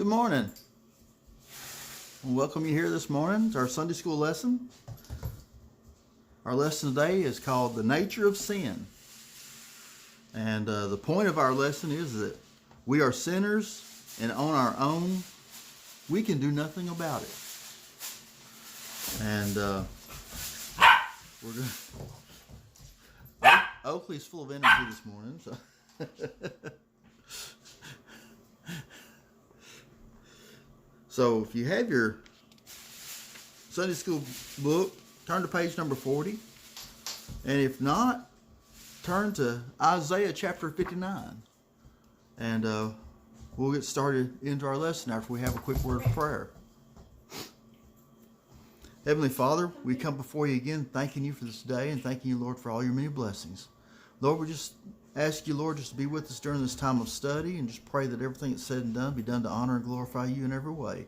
Good morning. I welcome you here this morning to our Sunday school lesson. Our lesson today is called The Nature of Sin. And the point of our lesson is that we are sinners, and on our own, we can do nothing about it. And we're going to... Oakley's full of energy this morning, so... So if you have your Sunday school book, turn to page number 40. And if not, turn to Isaiah chapter 59. And we'll get started into our lesson after we have a quick word of prayer. Heavenly Father, we come before you again thanking you for this day and thanking you, Lord, for all your many blessings. Lord, we just ask you, Lord, just to be with us during this time of study and just pray that everything that's said and done be done to honor and glorify you in every way.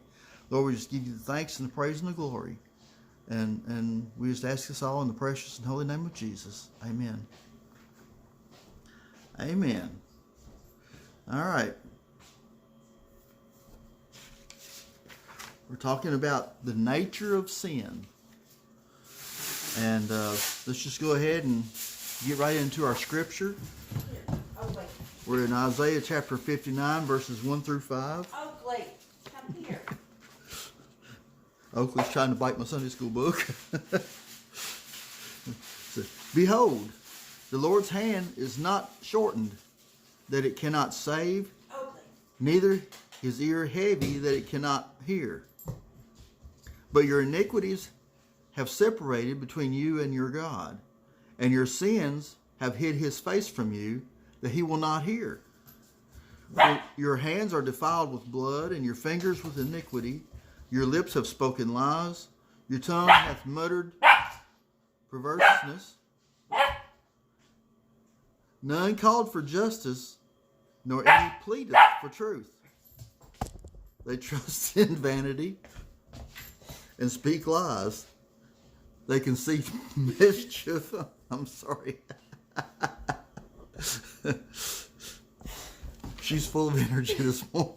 Lord, we just give you the thanks and the praise and the glory. And we just ask this all in the precious and holy name of Jesus. Amen. Amen. All right. We're talking about the nature of sin. And let's just go ahead and get right into our scripture. We're in Isaiah chapter 59, verses 1 through 5. Oakley, come here. Oakley's trying to bite my Sunday school book. So, behold, the Lord's hand is not shortened, that it cannot save, Oakley. neither his ear heavy, that it cannot hear. But your iniquities have separated between you and your God, and your sins have hid his face from you, that he will not hear. For your hands are defiled with blood, and your fingers with iniquity. Your lips have spoken lies. Your tongue hath muttered perverseness. None called for justice, nor any pleadeth for truth. They trust in vanity and speak lies. They conceive mischief. I'm sorry. She's full of energy this morning.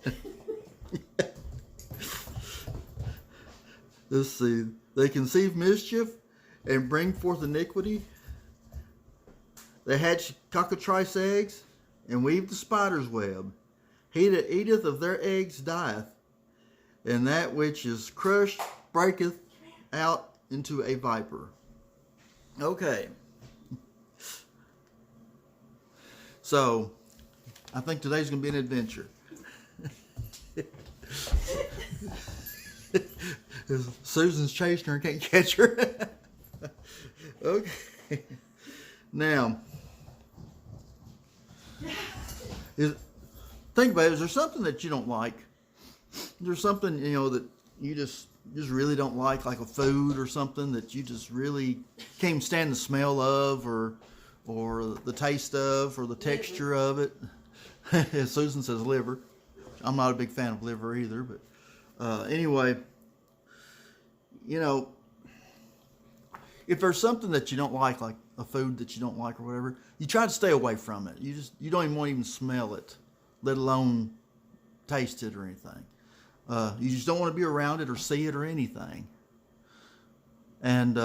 Let's see. They conceive mischief and bring forth iniquity. They hatch cockatrice eggs and weave the spider's web. He that eateth of their eggs dieth, and that which is crushed breaketh out into a viper. Okay. So, I think today's going to be an adventure. Susan's chasing her and can't catch her. Okay. Now, think about it. Is there something that you don't like? Is there something, that you just really don't like a food or something that you just really can't stand the smell of or the taste of or the texture of it? Susan says liver. I'm not a big fan of liver either, but anyway, if there's something that you don't like a food that you don't like or whatever, you try to stay away from it. You don't even want to even smell it, let alone taste it or anything. You just don't want to be around it or see it or anything. And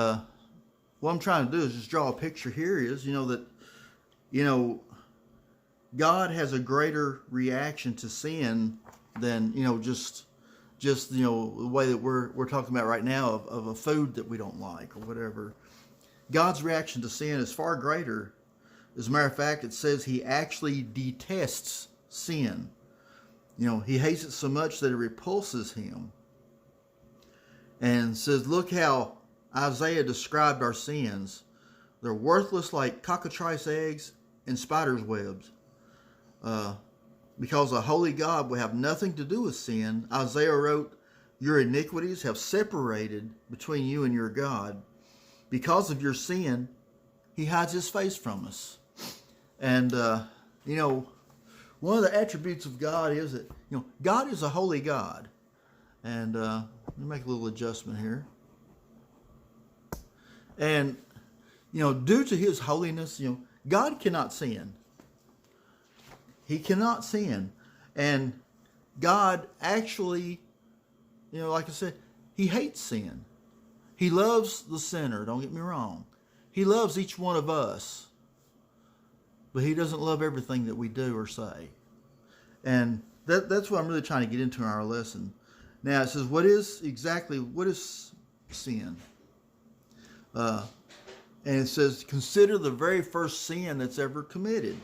what I'm trying to do is just draw a picture here is, that, God has a greater reaction to sin than, just the way that we're talking about right now of a food that we don't like or whatever. God's reaction to sin is far greater. As a matter of fact, it says he actually detests sin. He hates it so much that it repulses him. And says, look how Isaiah described our sins. They're worthless like cockatrice eggs and spider's webs. Because a holy God will have nothing to do with sin, Isaiah wrote, your iniquities have separated between you and your God. Because of your sin, he hides his face from us. And, one of the attributes of God is that, God is a holy God. And let me make a little adjustment here. And, due to his holiness, God cannot sin. He cannot sin. And God actually, like I said, he hates sin. He loves the sinner, don't get me wrong. He loves each one of us. But he doesn't love everything that we do or say. And that's what I'm really trying to get into in our lesson. Now it says, what is sin? And it says, consider the very first sin that's ever committed.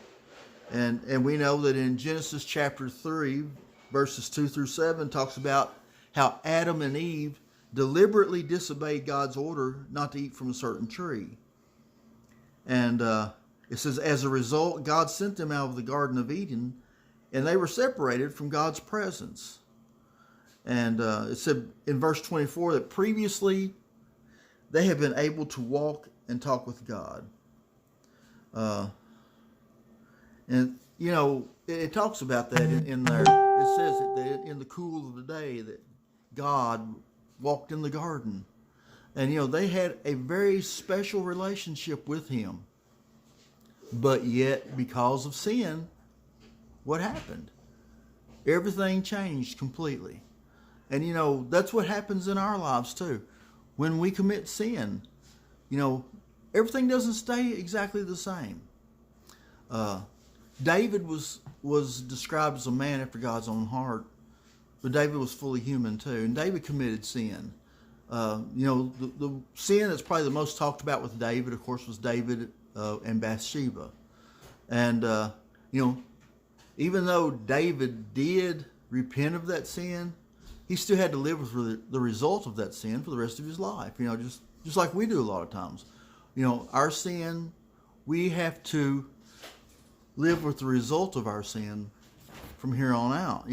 And we know that in Genesis chapter 3, verses 2 through 7, talks about how Adam and Eve deliberately disobeyed God's order not to eat from a certain tree. And it says, as a result, God sent them out of the Garden of Eden, and they were separated from God's presence. And it said in verse 24 that previously they had been able to walk and talk with God. And, it talks about that in there. It says that in the cool of the day that God walked in the garden. And, they had a very special relationship with him. But yet, because of sin, what happened? Everything changed completely. And, that's what happens in our lives too. When we commit sin, everything doesn't stay exactly the same. David was described as a man after God's own heart, but David was fully human too. And David committed sin. The sin that's probably the most talked about with David, of course, was David and Bathsheba. And, even though David did repent of that sin, he still had to live with the result of that sin for the rest of his life. Just like we do a lot of times. Our sin, we have to live with the result of our sin from here on out.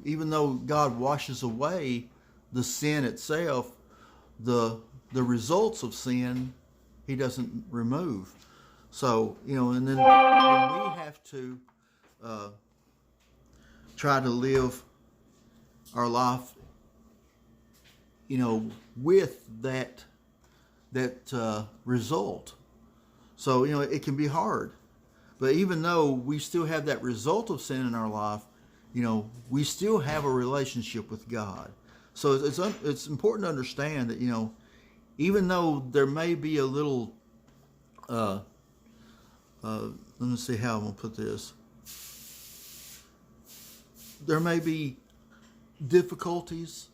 Even though God washes away the sin itself, the results of sin, he doesn't remove. So, and then we have to try to live our life, with that result. So, it can be hard. But even though we still have that result of sin in our life, we still have a relationship with God. So it's important to understand that, even though there may be a little, let me see how I'm going to put this. There may be difficulties,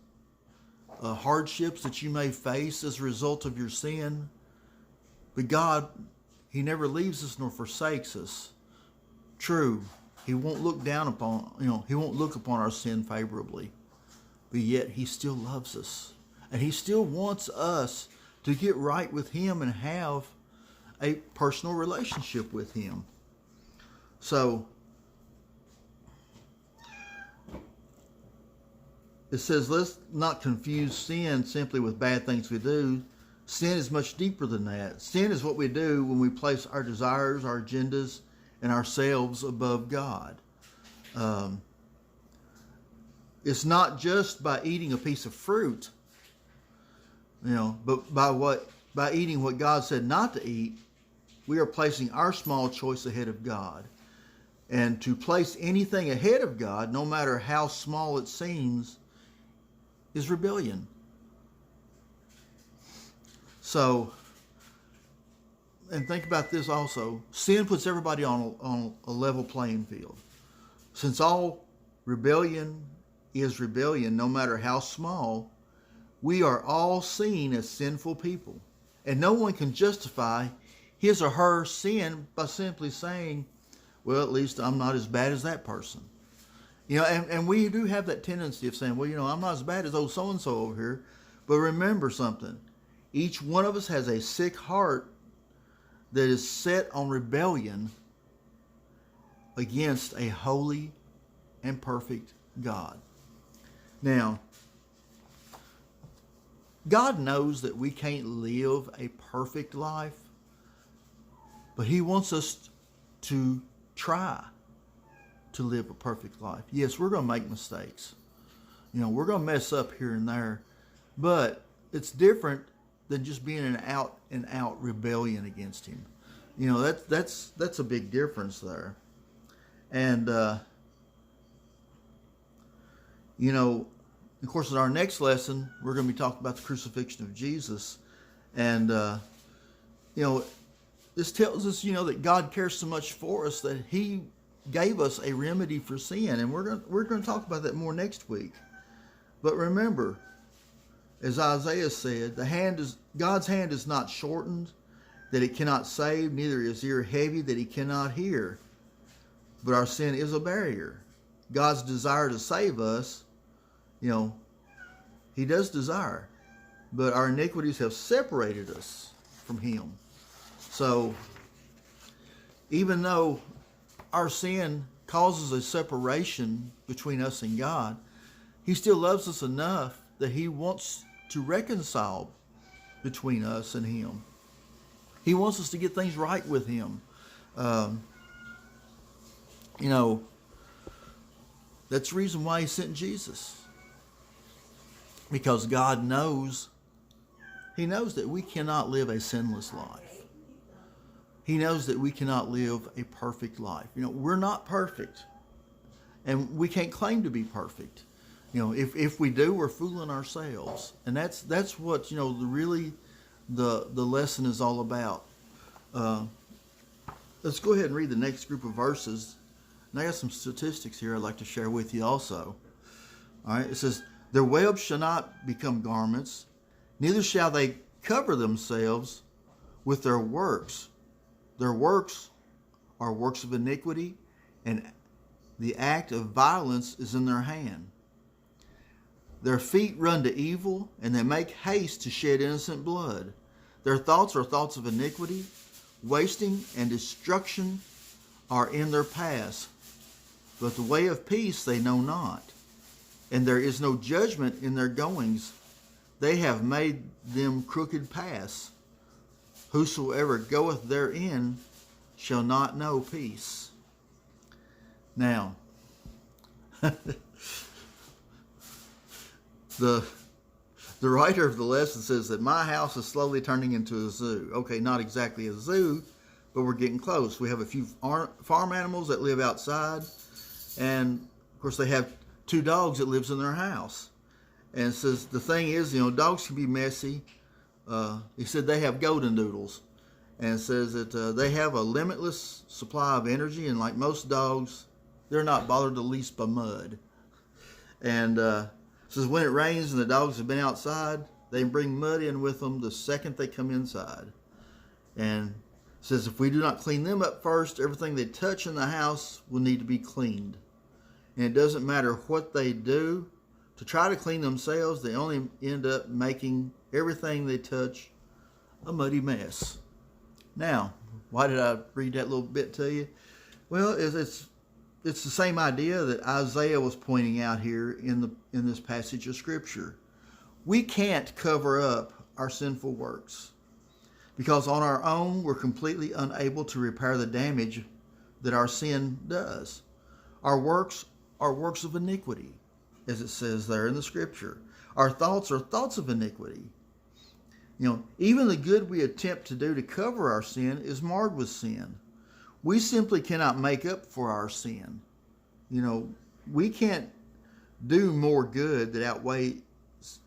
hardships that you may face as a result of your sin. But God, he never leaves us nor forsakes us. True, he won't look down upon, he won't look upon our sin favorably. But yet he still loves us. And he still wants us to get right with him and have a personal relationship with him. So, it says, let's not confuse sin simply with bad things we do. Sin is much deeper than that. Sin is what we do when we place our desires, our agendas, and ourselves above God. It's not just by eating a piece of fruit, but by eating what God said not to eat, we are placing our small choice ahead of God. And to place anything ahead of God, no matter how small it seems, is rebellion. So, and think about this also. Sin puts everybody on a level playing field. Since all rebellion is rebellion, no matter how small, we are all seen as sinful people. And no one can justify his or her sin by simply saying, well, at least I'm not as bad as that person. And we do have that tendency of saying, well, I'm not as bad as old so-and-so over here. But remember something. Each one of us has a sick heart that is set on rebellion against a holy and perfect God. Now, God knows that we can't live a perfect life, but he wants us to try to live a perfect life. Yes, we're going to make mistakes. We're going to mess up here and there, but it's different than just being an out and out rebellion against him. That's a big difference there. And You know, of course, in our next lesson, we're going to be talking about the crucifixion of Jesus. And, this tells us, that God cares so much for us that he gave us a remedy for sin. And we're going to talk about that more next week. But remember, as Isaiah said, God's hand is not shortened that it cannot save, neither is ear heavy that he cannot hear. But our sin is a barrier. God's desire to save us, he does desire. But our iniquities have separated us from him. So, even though our sin causes a separation between us and God, he still loves us enough that he wants to reconcile between us and him. He wants us to get things right with him. That's the reason why he sent Jesus. Because God knows, he knows that we cannot live a sinless life. He knows that we cannot live a perfect life. We're not perfect. And we can't claim to be perfect. If we do, we're fooling ourselves. And that's what, the lesson is all about. Let's go ahead and read the next group of verses. And I got some statistics here I'd like to share with you also. All right, it says, their webs shall not become garments, neither shall they cover themselves with their works. Their works are works of iniquity, and the act of violence is in their hand. Their feet run to evil, and they make haste to shed innocent blood. Their thoughts are thoughts of iniquity, wasting and destruction are in their paths. But the way of peace they know not, and there is no judgment in their goings. They have made them crooked paths. Whosoever goeth therein shall not know peace. Now, the writer of the lesson says that my house is slowly turning into a zoo. Okay, not exactly a zoo, but we're getting close. We have a few farm animals that live outside, and of course they have 2 dogs that lives in their house. And it says the thing is, dogs can be messy. He said they have golden doodles, and it says that they have a limitless supply of energy, and like most dogs, they're not bothered the least by mud. And says when it rains and the dogs have been outside, they bring mud in with them the second they come inside. And says if we do not clean them up first, everything they touch in the house will need to be cleaned. And it doesn't matter what they do to try to clean themselves, they only end up making everything they touch a muddy mess. Now, why did I read that little bit to you? Well, it's the same idea that Isaiah was pointing out here in this passage of Scripture. We can't cover up our sinful works because on our own we're completely unable to repair the damage that our sin does. Our works are works of iniquity, as it says there in the Scripture. Our thoughts are thoughts of iniquity. Even the good we attempt to do to cover our sin is marred with sin. We simply cannot make up for our sin. We can't do more good that outweigh,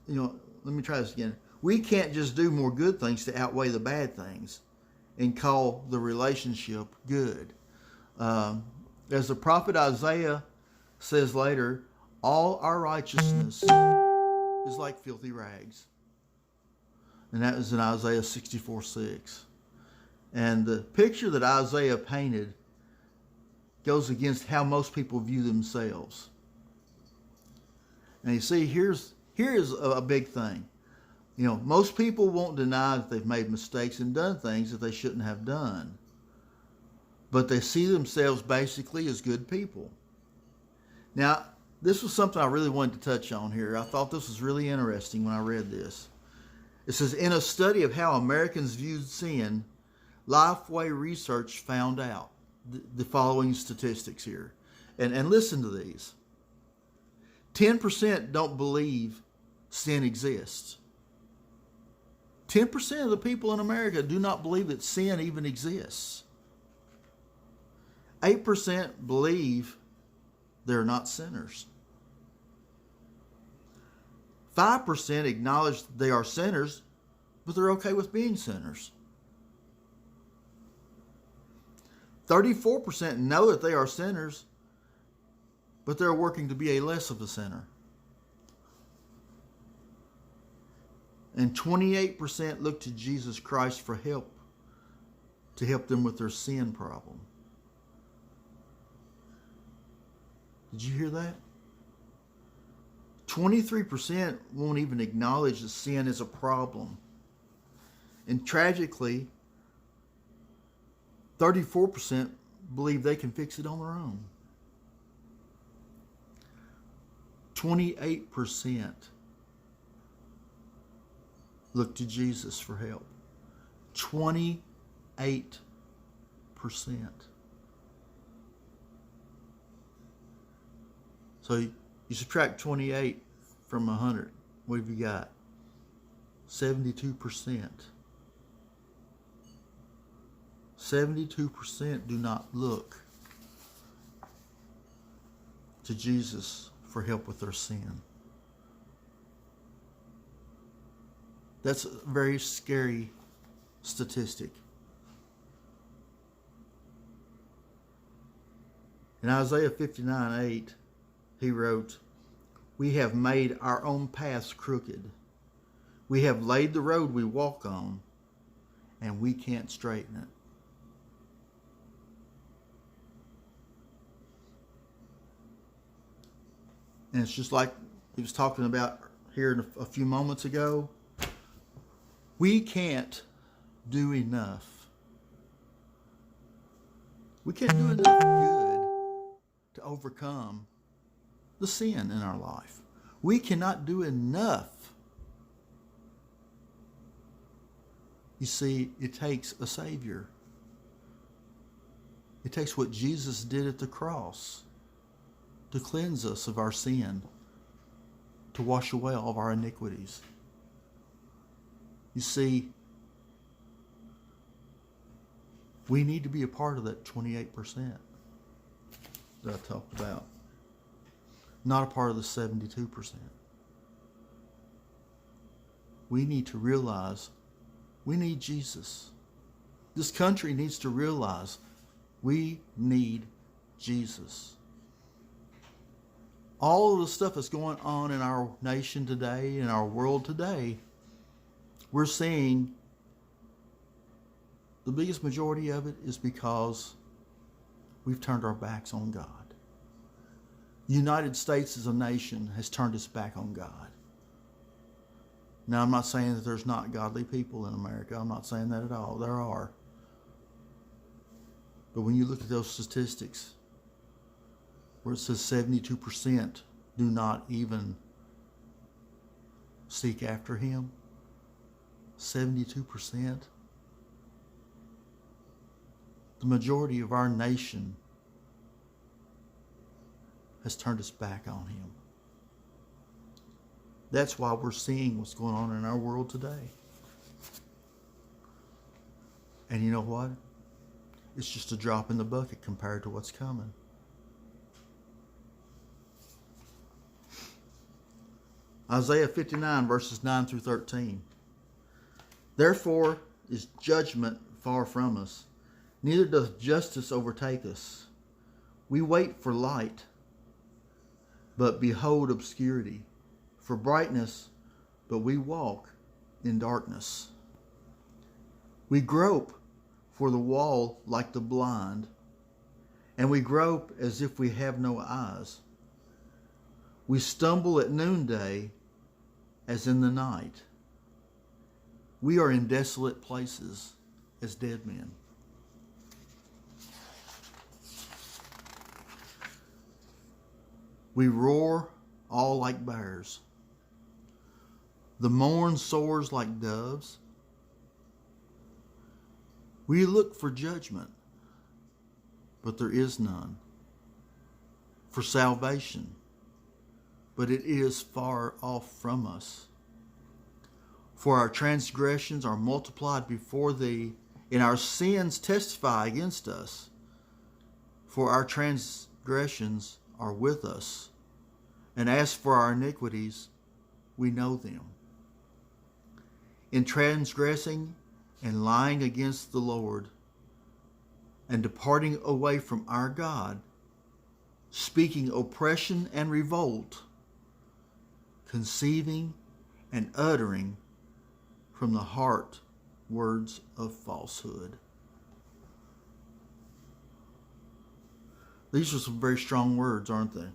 let me try this again. We can't just do more good things to outweigh the bad things and call the relationship good. As the prophet Isaiah says later, all our righteousness is like filthy rags. And that is in Isaiah 64:6. And the picture that Isaiah painted goes against how most people view themselves. And you see, here is a big thing. Most people won't deny that they've made mistakes and done things that they shouldn't have done. But they see themselves basically as good people. Now, this was something I really wanted to touch on here. I thought this was really interesting when I read this. It says, in a study of how Americans viewed sin, Lifeway Research found out the following statistics here. And listen to these. 10% don't believe sin exists. 10% of the people in America do not believe that sin even exists. 8% believe they're not sinners. 5% acknowledge they are sinners, but they're okay with being sinners. 34% know that they are sinners, but they're working to be a less of a sinner. And 28% look to Jesus Christ for help, to help them with their sin problem. Did you hear that? 23% won't even acknowledge that sin is a problem. And tragically, 34% believe they can fix it on their own. 28% look to Jesus for help. 28%. So you subtract 28 from 100. What have you got? 72%. 72% do not look to Jesus for help with their sin. That's a very scary statistic. In Isaiah 59:8, he wrote, "We have made our own paths crooked. We have laid the road we walk on, and we can't straighten it." And it's just like he was talking about here a few moments ago. We can't do enough. We can't do enough good to overcome the sin in our life. We cannot do enough. You see, it takes a Savior. It takes what Jesus did at the cross to cleanse us of our sin, to wash away all of our iniquities. You see, we need to be a part of that 28% that I talked about. Not a part of the 72%. We need to realize we need Jesus. This country needs to realize we need Jesus. All of the stuff that's going on in our nation today, in our world today, we're seeing the biggest majority of it is because we've turned our backs on God. The United States as a nation has turned its back on God. Now, I'm not saying that there's not godly people in America. I'm not saying that at all. There are. But when you look at those statistics, where it says 72% do not even seek after Him, 72%, the majority of our nation has turned its back on Him. That's why we're seeing what's going on in our world today. And you know what? It's just a drop in the bucket compared to what's coming. Isaiah 59 verses 9 through 13. Therefore is judgment far from us, neither doth justice overtake us. We wait for light, but behold obscurity, for brightness, but we walk in darkness. We grope for the wall like the blind, and we grope as if we have no eyes. We stumble at noonday as in the night. We are in desolate places as dead men. We roar all like bears. The morn soars like doves. We look for judgment, but there is none. For salvation, but it is far off from us. For our transgressions are multiplied before thee, and our sins testify against us. For our transgressions are with us, and as for our iniquities, we know them. In transgressing and lying against the Lord, and departing away from our God, speaking oppression and revolt, conceiving and uttering from the heart words of falsehood. These are some very strong words, aren't they?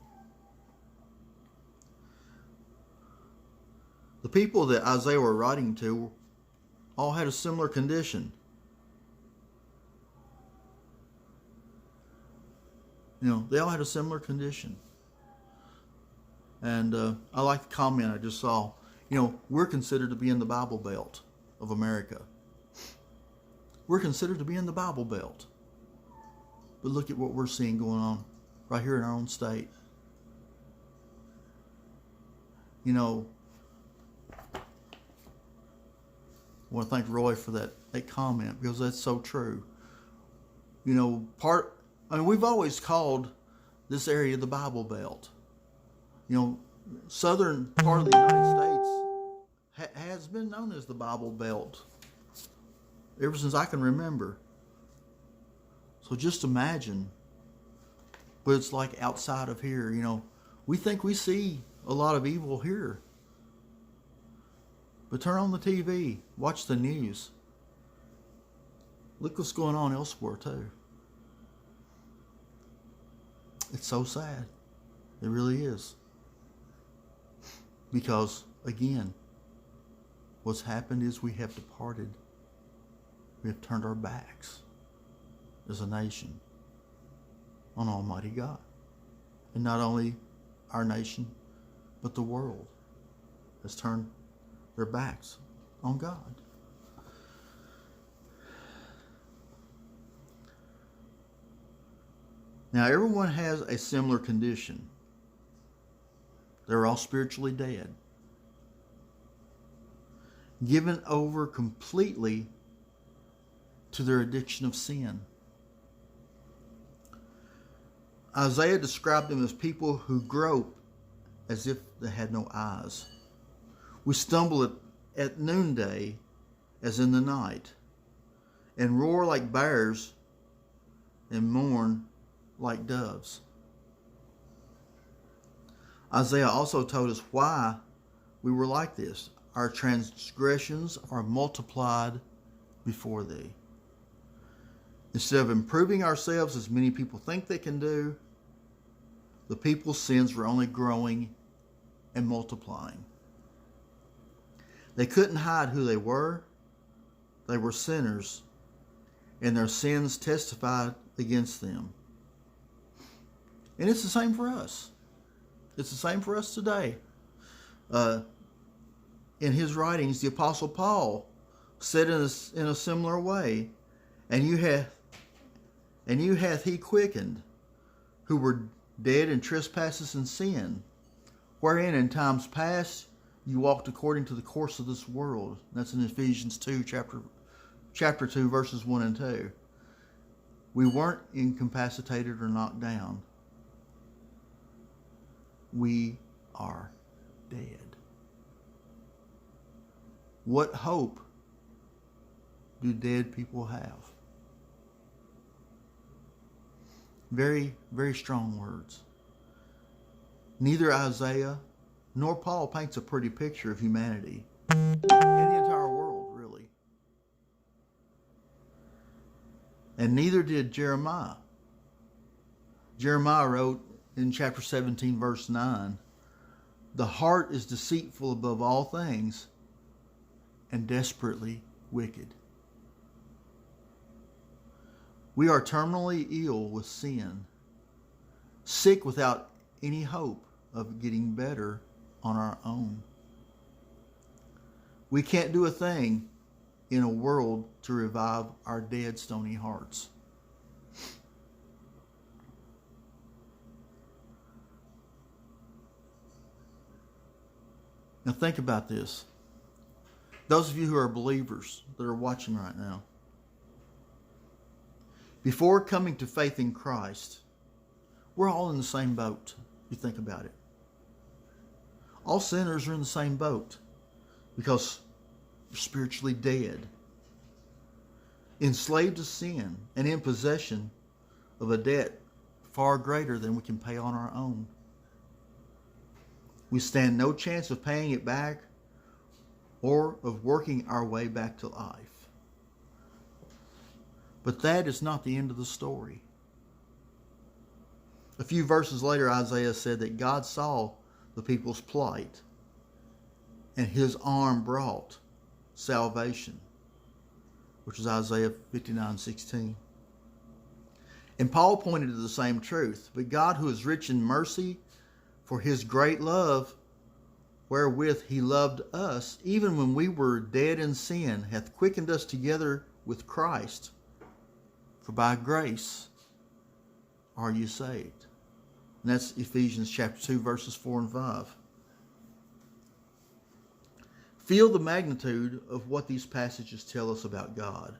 The people that Isaiah were writing to all had a similar condition. They all had a similar condition. And I like the comment I just saw. We're considered to be in the Bible Belt of America. We're considered to be in the Bible Belt. But look at what we're seeing going on right here in our own state. I want to thank Roy for that comment, because that's so true. We've always called this area the Bible Belt. Southern part of the United States has been known as the Bible Belt ever since I can remember. So just imagine what it's like outside of here. We think we see a lot of evil here. But turn on the TV, watch the news. Look what's going on elsewhere too. It's so sad. It really is. Because, again, what's happened is we have departed. We have turned our backs as a nation on Almighty God. And not only our nation, but the world has turned their backs on God. Now, everyone has a similar condition. They're all spiritually dead, given over completely to their addiction of sin. Isaiah described them as people who grope as if they had no eyes. We stumble at noonday as in the night, and roar like bears and mourn like doves. Isaiah also told us why we were like this. Our transgressions are multiplied before thee. Instead of improving ourselves as many people think they can do, the people's sins were only growing and multiplying. They couldn't hide who they were. They were sinners, and their sins testified against them. And it's the same for us. It's the same for us today. In his writings, the Apostle Paul said in a similar way, and you hath he quickened, who were dead in trespasses and sin, wherein in times past you walked according to the course of this world. That's in Ephesians 2, chapter 2, verses 1 and 2. We weren't incapacitated or knocked down. We are dead. What hope do dead people have? Very, very strong words. Neither Isaiah nor Paul paints a pretty picture of humanity and the entire world, really. And neither did Jeremiah. Jeremiah wrote in chapter 17, verse 9, "The heart is deceitful above all things and desperately wicked." We are terminally ill with sin, sick without any hope of getting better on our own. We can't do a thing in a world to revive our dead, stony hearts. Now think about this. Those of you who are believers that are watching right now, before coming to faith in Christ, we're all in the same boat. You think about it. All sinners are in the same boat because you're spiritually dead, enslaved to sin, and in possession of a debt far greater than we can pay on our own. We stand no chance of paying it back or of working our way back to life. But that is not the end of the story. A few verses later, Isaiah said that God saw the people's plight and his arm brought salvation, which is Isaiah 59:16. And Paul pointed to the same truth. But God, who is rich in mercy, for his great love wherewith he loved us, even when we were dead in sin, hath quickened us together with Christ. For by grace are you saved. And that's Ephesians chapter 2, verses 4 and 5. Feel the magnitude of what these passages tell us about God.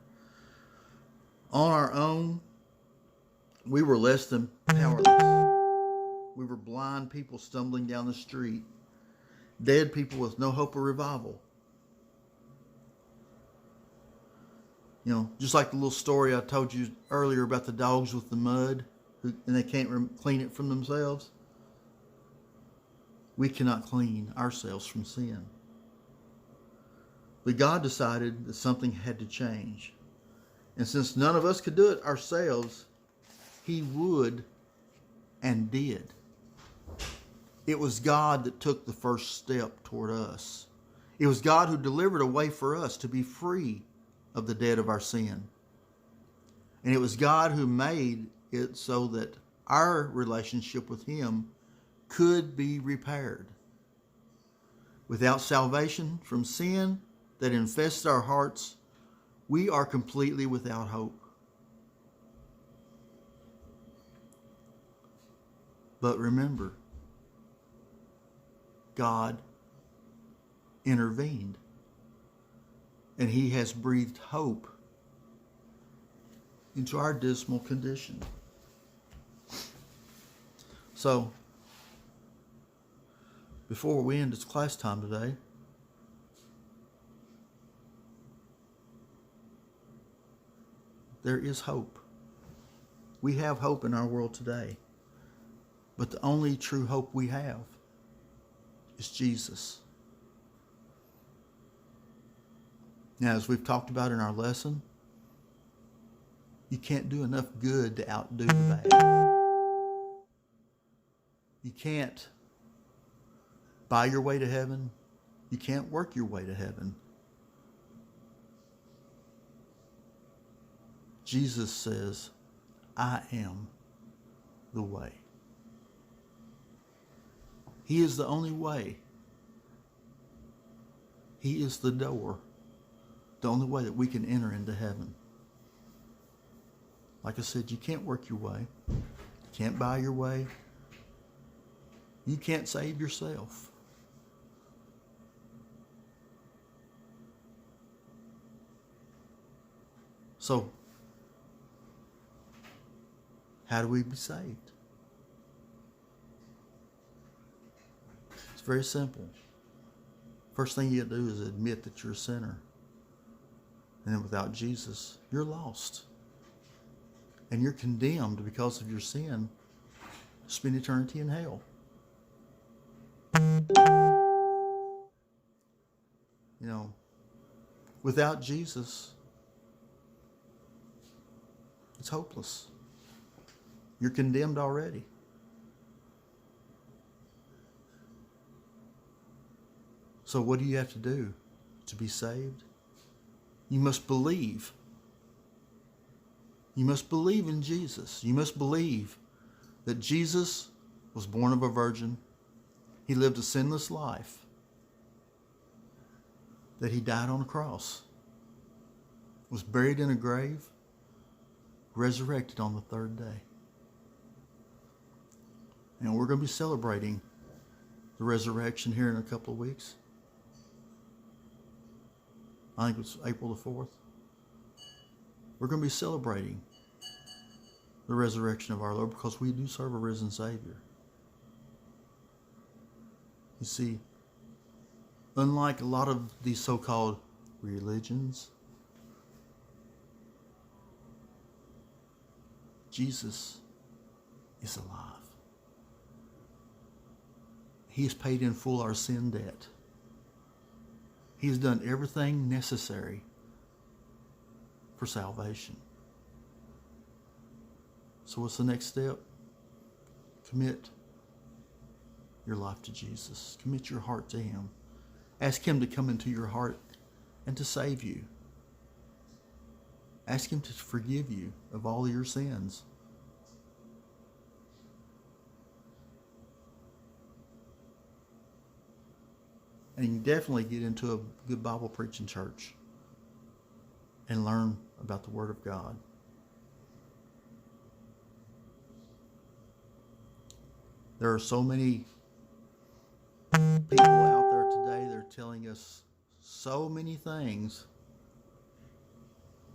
On our own, we were less than powerless. We were blind people stumbling down the street, dead people with no hope of revival. You know, just like the little story I told you earlier about the dogs with the mud, and they can't clean it from themselves. We cannot clean ourselves from sin. But God decided that something had to change. And since none of us could do it ourselves, he would and did. It was God that took the first step toward us. It was God who delivered a way for us to be free of the debt of our sin. And it was God who made it so that our relationship with him could be repaired. Without salvation from sin that infests our hearts, we are completely without hope. But remember, God intervened, and he has breathed hope into our dismal condition. So, before we end this class time today, there is hope. We have hope in our world today. But the only true hope we have is Jesus. Now, as we've talked about in our lesson, you can't do enough good to outdo the bad. You can't buy your way to heaven. You can't work your way to heaven. Jesus says, I am the way. He is the only way. He is the door. The only way that we can enter into heaven. Like I said, you can't work your way. You can't buy your way. You can't save yourself. So, how do we be saved? It's very simple. First thing you do is admit that you're a sinner. And then without Jesus, you're lost. And you're condemned because of your sin to spend eternity in hell. You know, without Jesus, it's hopeless. You're condemned already. So what do you have to do to be saved? You must believe. You must believe in Jesus. You must believe that Jesus was born of a virgin. He lived a sinless life. That he died on a cross. Was buried in a grave. Resurrected on the third day. And we're going to be celebrating the resurrection here in a couple of weeks. I think it's April the 4th. We're going to be celebrating the resurrection of our Lord because we do serve a risen Savior. You see, Unlike a lot of these so-called religions, Jesus is alive. He has paid in full our sin debt. He has done everything necessary for salvation. So what's the next step? Commit your life to Jesus. Commit your heart to Him. Ask Him to come into your heart and to save you. Ask Him to forgive you of all your sins. And you definitely get into a good Bible preaching church and learn about the Word of God. There are so many people out there today that are telling us so many things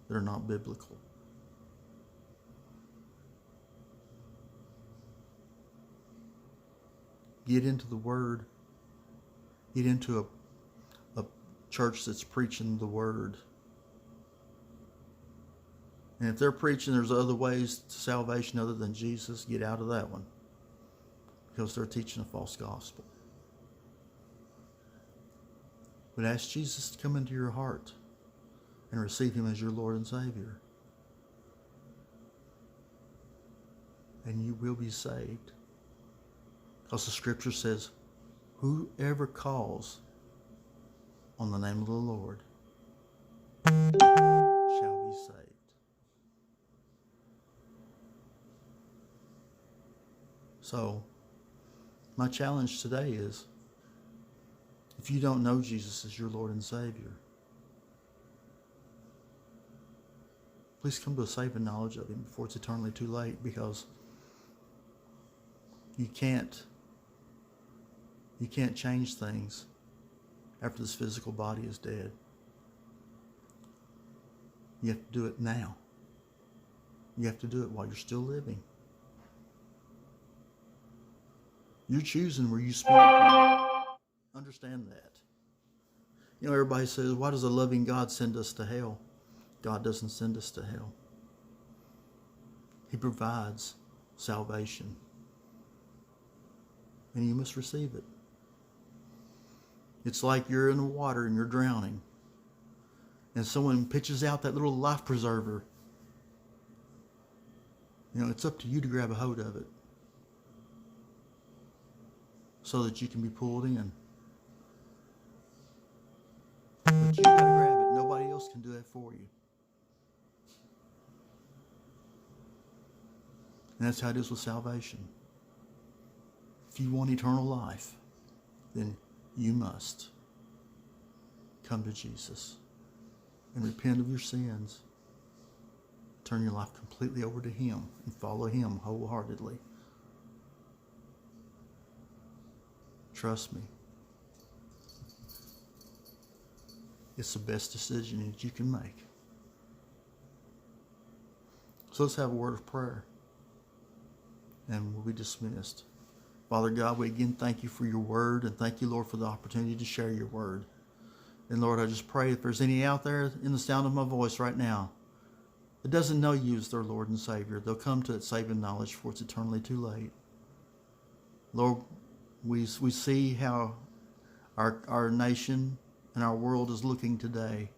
that are not biblical. Get into the Word. Get into a church that's preaching the Word. And if they're preaching there's other ways to salvation other than Jesus, get out of that one. Because they're teaching a false gospel. But ask Jesus to come into your heart and receive Him as your Lord and Savior. And you will be saved. Because the Scripture says, whoever calls on the name of the Lord shall be saved. So, my challenge today is, if you don't know Jesus as your Lord and Savior, please come to a saving knowledge of Him before it's eternally too late, because you can't change things after this physical body is dead. You have to do it now. You have to do it while you're still living. You're choosing where you spend your time. Understand that. You know, everybody says, why does a loving God send us to hell? God doesn't send us to hell. He provides salvation. And you must receive it. It's like you're in the water and you're drowning. And someone pitches out that little life preserver. You know, it's up to you to grab a hold of it, so that you can be pulled in. But you gotta grab it. Nobody else can do that for you. And that's how it is with salvation. If you want eternal life, then you must come to Jesus and repent of your sins. Turn your life completely over to Him and follow Him wholeheartedly. Trust me. It's the best decision that you can make. So let's have a word of prayer, and we'll be dismissed. Father God, we again thank You for Your word, and thank You, Lord, for the opportunity to share Your word. And Lord, I just pray if there's any out there in the sound of my voice right now that doesn't know You as their Lord and Savior, they'll come to that saving knowledge before it's eternally too late. Lord, we see how our nation and our world is looking today,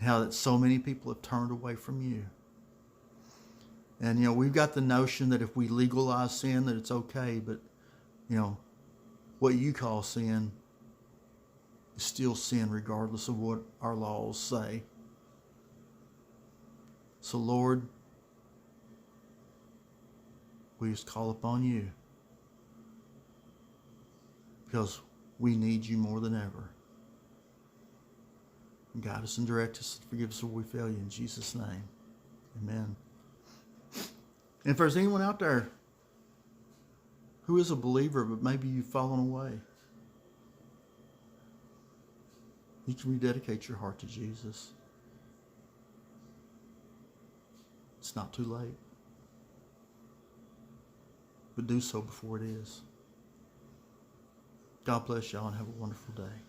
how that so many people have turned away from You. And, you know, we've got the notion that if we legalize sin, that it's okay, but, you know, what You call sin is still sin regardless of what our laws say. So, Lord, we just call upon You, because we need You more than ever. Guide us and direct us. Forgive us where we fail You. In Jesus' name, amen. And if there's anyone out there who is a believer, but maybe you've fallen away, you can rededicate your heart to Jesus. It's not too late. But do so before it is. God bless y'all and have a wonderful day.